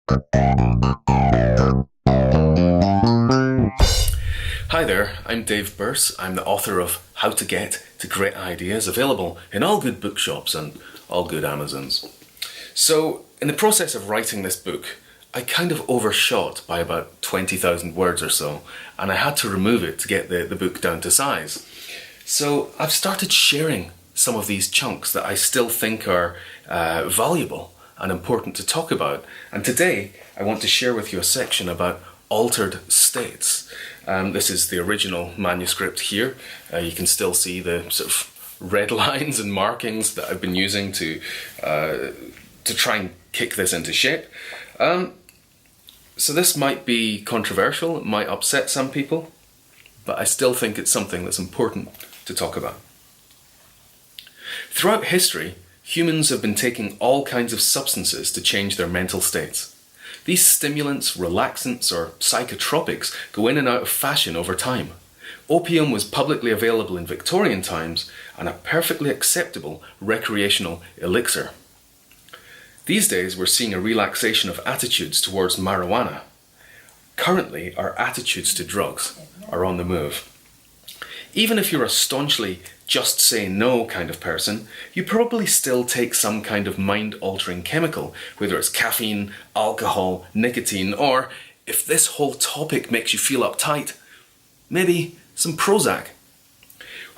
Hi there, I'm Dave Birss. I'm the author of How to Get to Great Ideas, available in all good bookshops and all good Amazons. So, in the process of writing this book, I kind of overshot by about 20,000 words or so, and I had to remove it to get the book down to size. So, I've started sharing some of these chunks that I still think are valuable and important to talk about. And today, I want to share with you a section about altered states. This is the original manuscript here. You can still see the sort of red lines and markings that I've been using to try and kick this into shape. So this might be controversial, it might upset some people, but I still think it's something that's important to talk about. Throughout history, humans have been taking all kinds of substances to change their mental states. These stimulants, relaxants, or psychotropics go in and out of fashion over time. Opium was publicly available in Victorian times and a perfectly acceptable recreational elixir. These days, we're seeing a relaxation of attitudes towards marijuana. Currently, our attitudes to drugs are on the move. Even if you're a staunchly just say no kind of person, you probably still take some kind of mind-altering chemical, whether it's caffeine, alcohol, nicotine, or, if this whole topic makes you feel uptight, maybe some Prozac.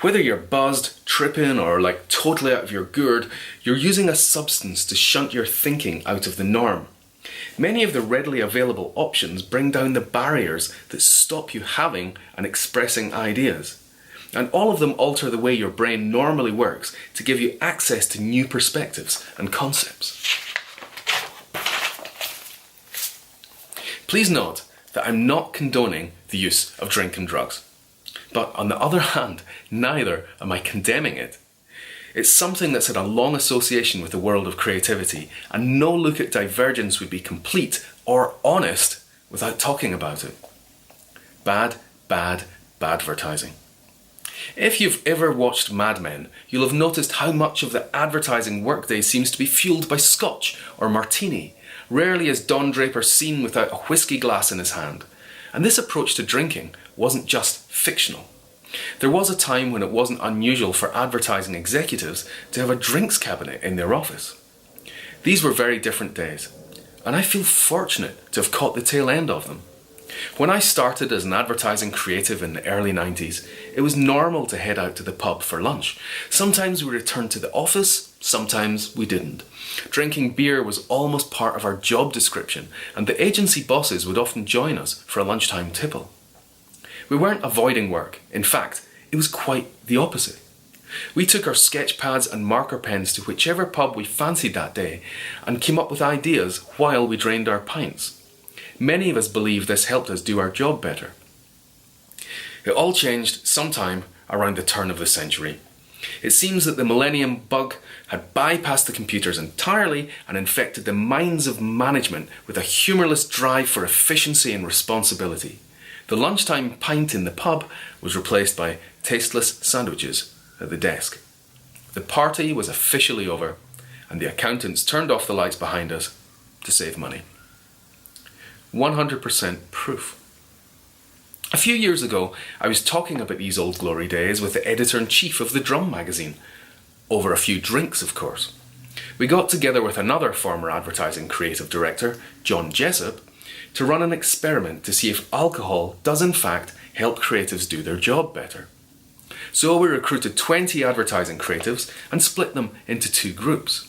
Whether you're buzzed, tripping, or like totally out of your gourd, you're using a substance to shunt your thinking out of the norm. Many of the readily available options bring down the barriers that stop you having and expressing ideas. And all of them alter the way your brain normally works to give you access to new perspectives and concepts. Please note that I'm not condoning the use of drink and drugs. But on the other hand, neither am I condemning it. It's something that's had a long association with the world of creativity, and no look at divergence would be complete or honest without talking about it. Bad advertising. If you've ever watched Mad Men, you'll have noticed how much of the advertising workday seems to be fueled by scotch or martini. Rarely is Don Draper seen without a whiskey glass in his hand. And this approach to drinking wasn't just fictional. There was a time when it wasn't unusual for advertising executives to have a drinks cabinet in their office. These were very different days, and I feel fortunate to have caught the tail end of them. When I started as an advertising creative in the early 90s, it was normal to head out to the pub for lunch. Sometimes we returned to the office, sometimes we didn't. Drinking beer was almost part of our job description, and the agency bosses would often join us for a lunchtime tipple. We weren't avoiding work. In fact, it was quite the opposite. We took our sketch pads and marker pens to whichever pub we fancied that day and came up with ideas while we drained our pints. Many of us believe this helped us do our job better. It all changed sometime around the turn of the century. It seems that the millennium bug had bypassed the computers entirely and infected the minds of management with a humourless drive for efficiency and responsibility. The lunchtime pint in the pub was replaced by tasteless sandwiches at the desk. The party was officially over, and the accountants turned off the lights behind us to save money. 100% proof. A few years ago, I was talking about these old glory days with the editor-in-chief of the Drum magazine. Over a few drinks, of course. We got together with another former advertising creative director, John Jessup, to run an experiment to see if alcohol does in fact help creatives do their job better. So we recruited 20 advertising creatives and split them into two groups.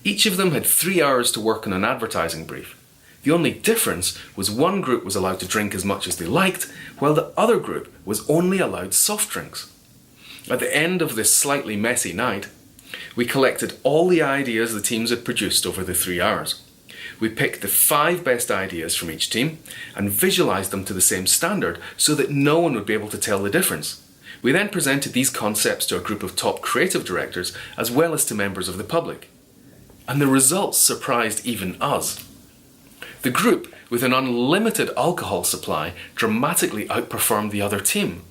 Each of them had 3 hours to work on an advertising brief. The only difference was one group was allowed to drink as much as they liked, while the other group was only allowed soft drinks. At the end of this slightly messy night, we collected all the ideas the teams had produced over the 3 hours. We picked the 5 best ideas from each team and visualised them to the same standard so that no one would be able to tell the difference. We then presented these concepts to a group of top creative directors as well as to members of the public. And the results surprised even us. The group with an unlimited alcohol supply dramatically outperformed the other team.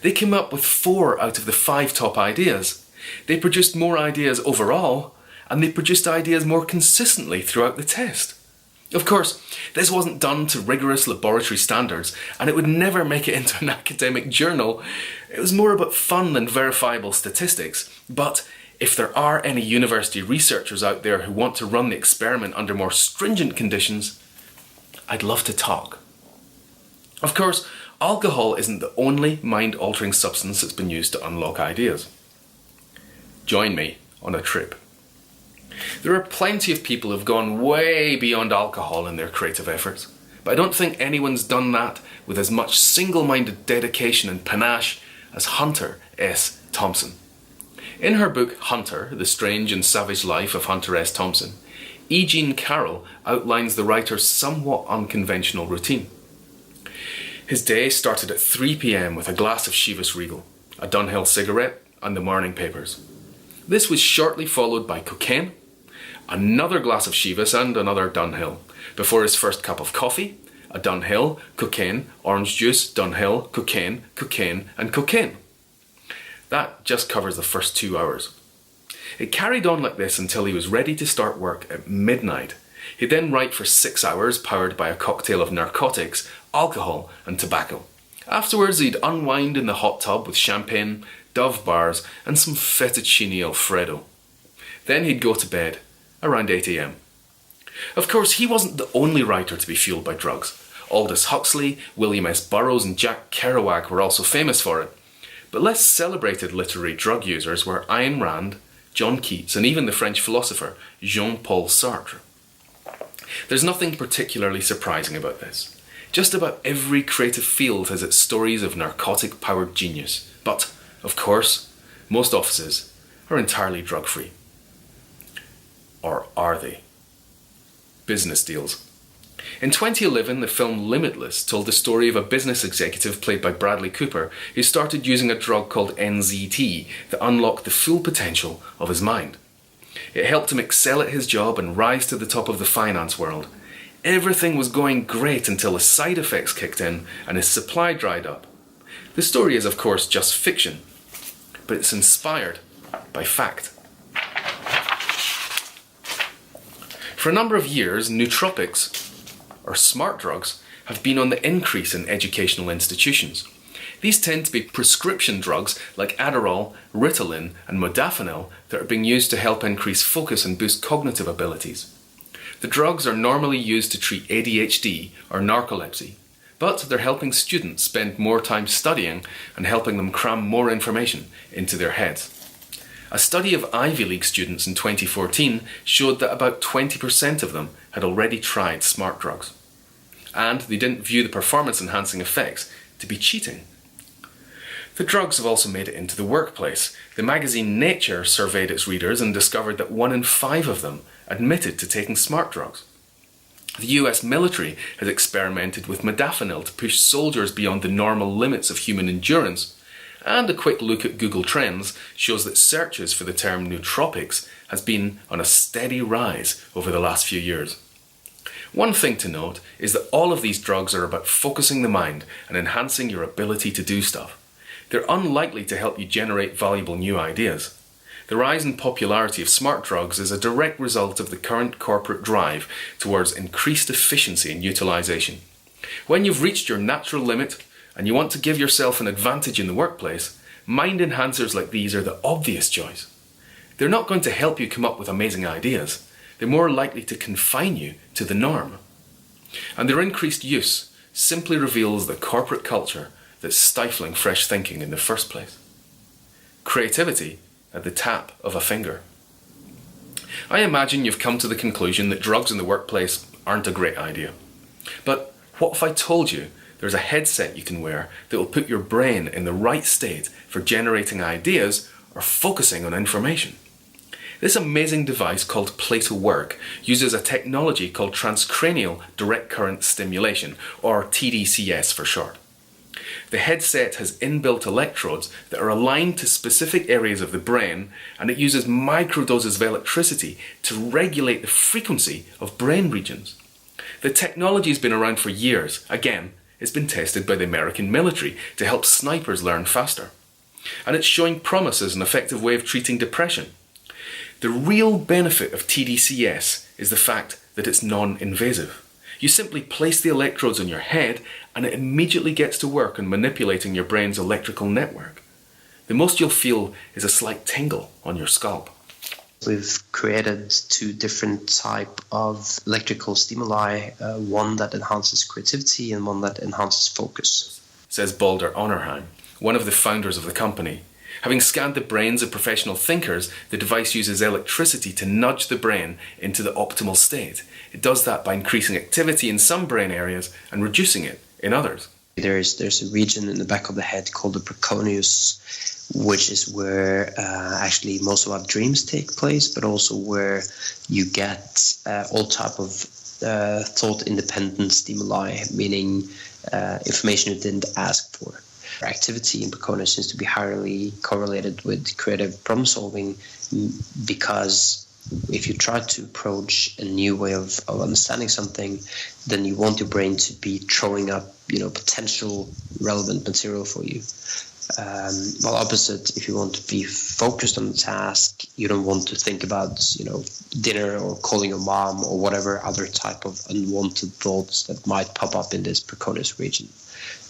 They came up with 4 out of the 5 top ideas. They produced more ideas overall, and they produced ideas more consistently throughout the test. Of course, this wasn't done to rigorous laboratory standards, and it would never make it into an academic journal. It was more about fun than verifiable statistics, but if there are any university researchers out there who want to run the experiment under more stringent conditions, I'd love to talk. Of course, alcohol isn't the only mind-altering substance that's been used to unlock ideas. Join me on a trip. There are plenty of people who've gone way beyond alcohol in their creative efforts, but I don't think anyone's done that with as much single-minded dedication and panache as Hunter S. Thompson. In her book Hunter, The Strange and Savage Life of Hunter S. Thompson, E. Jean Carroll outlines the writer's somewhat unconventional routine. His day started at 3 p.m. with a glass of Chivas Regal, a Dunhill cigarette, and the morning papers. This was shortly followed by cocaine, another glass of Chivas and another Dunhill, before his first cup of coffee, a Dunhill, cocaine, orange juice, Dunhill, cocaine, cocaine, and cocaine. That just covers the first 2 hours. It carried on like this until he was ready to start work at midnight. He'd then write for 6 hours, powered by a cocktail of narcotics, alcohol, and tobacco. Afterwards, he'd unwind in the hot tub with champagne, Dove bars, and some fettuccine Alfredo. Then he'd go to bed, around 8 a.m. Of course, he wasn't the only writer to be fueled by drugs. Aldous Huxley, William S. Burroughs, and Jack Kerouac were also famous for it. But less celebrated literary drug users were Ayn Rand, John Keats, and even the French philosopher Jean-Paul Sartre. There's nothing particularly surprising about this. Just about every creative field has its stories of narcotic-powered genius. But, of course, most offices are entirely drug-free. Or are they? Business deals. In 2011, the film Limitless told the story of a business executive played by Bradley Cooper who started using a drug called NZT that unlocked the full potential of his mind. It helped him excel at his job and rise to the top of the finance world. Everything was going great until the side effects kicked in and his supply dried up. The story is, of course, just fiction, but it's inspired by fact. For a number of years, nootropics, or smart drugs, have been on the increase in educational institutions. These tend to be prescription drugs like Adderall, Ritalin, and Modafinil that are being used to help increase focus and boost cognitive abilities. The drugs are normally used to treat ADHD or narcolepsy, but they're helping students spend more time studying and helping them cram more information into their heads. A study of Ivy League students in 2014 showed that about 20% of them had already tried smart drugs. And they didn't view the performance-enhancing effects to be cheating. The drugs have also made it into the workplace. The magazine Nature surveyed its readers and discovered that 1 in 5 of them admitted to taking smart drugs. The US military has experimented with modafinil to push soldiers beyond the normal limits of human endurance. And a quick look at Google Trends shows that searches for the term nootropics has been on a steady rise over the last few years. One thing to note is that all of these drugs are about focusing the mind and enhancing your ability to do stuff. They're unlikely to help you generate valuable new ideas. The rise in popularity of smart drugs is a direct result of the current corporate drive towards increased efficiency and utilization. When you've reached your natural limit, and you want to give yourself an advantage in the workplace, mind enhancers like these are the obvious choice. They're not going to help you come up with amazing ideas. They're more likely to confine you to the norm. And their increased use simply reveals the corporate culture that's stifling fresh thinking in the first place. Creativity at the tap of a finger. I imagine you've come to the conclusion that drugs in the workplace aren't a great idea. But what if I told you there's a headset you can wear that will put your brain in the right state for generating ideas or focusing on information? This amazing device called Play-to-Work uses a technology called transcranial direct current stimulation, or TDCS for short. The headset has inbuilt electrodes that are aligned to specific areas of the brain, and it uses microdoses of electricity to regulate the frequency of brain regions. The technology has been around for years. Again, it's been tested by the American military to help snipers learn faster. And it's showing promise as an effective way of treating depression. The real benefit of TDCS is the fact that it's non-invasive. You simply place the electrodes on your head and it immediately gets to work on manipulating your brain's electrical network. The most you'll feel is a slight tingle on your scalp. We've created two different type of electrical stimuli, one that enhances creativity and one that enhances focus. Says Balder Onnerheim, one of the founders of the company. Having scanned the brains of professional thinkers, the device uses electricity to nudge the brain into the optimal state. It does that by increasing activity in some brain areas and reducing it in others. There's a region in the back of the head called the preconeus, which is where actually most of our dreams take place, but also where you get all type of thought-independent stimuli, meaning information you didn't ask for. Activity in preconeus seems to be highly correlated with creative problem solving, because if you try to approach a new way of understanding something, then you want your brain to be throwing up, potential relevant material for you. While opposite, if you want to be focused on the task, you don't want to think about, dinner or calling your mom or whatever other type of unwanted thoughts that might pop up in this preconeus region.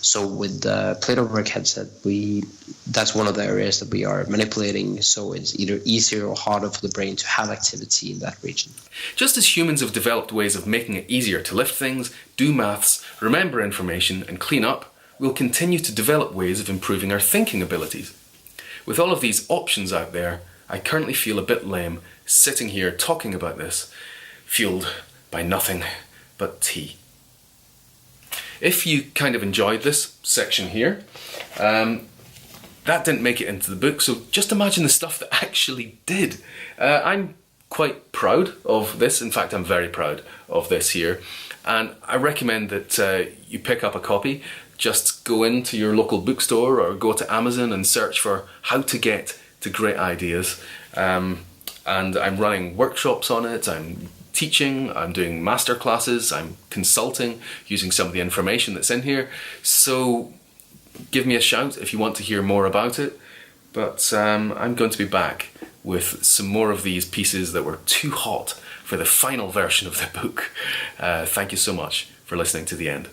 So with the plate over work headset, that's one of the areas that we are manipulating, so it's either easier or harder for the brain to have activity in that region. Just as humans have developed ways of making it easier to lift things, do maths, remember information and clean up, we'll continue to develop ways of improving our thinking abilities. With all of these options out there, I currently feel a bit lame sitting here talking about this, fueled by nothing but tea. If you kind of enjoyed this section here, that didn't make it into the book, so just imagine the stuff that actually did. I'm quite proud of this. In fact, I'm very proud of this here, and I recommend that you pick up a copy. Just go into your local bookstore or go to Amazon and search for how to get to great ideas. And I'm running workshops on it, I'm teaching, I'm doing master classes, I'm consulting using some of the information that's in here. So give me a shout if you want to hear more about it. But I'm going to be back with some more of these pieces that were too hot for the final version of the book. Thank you so much for listening to the end.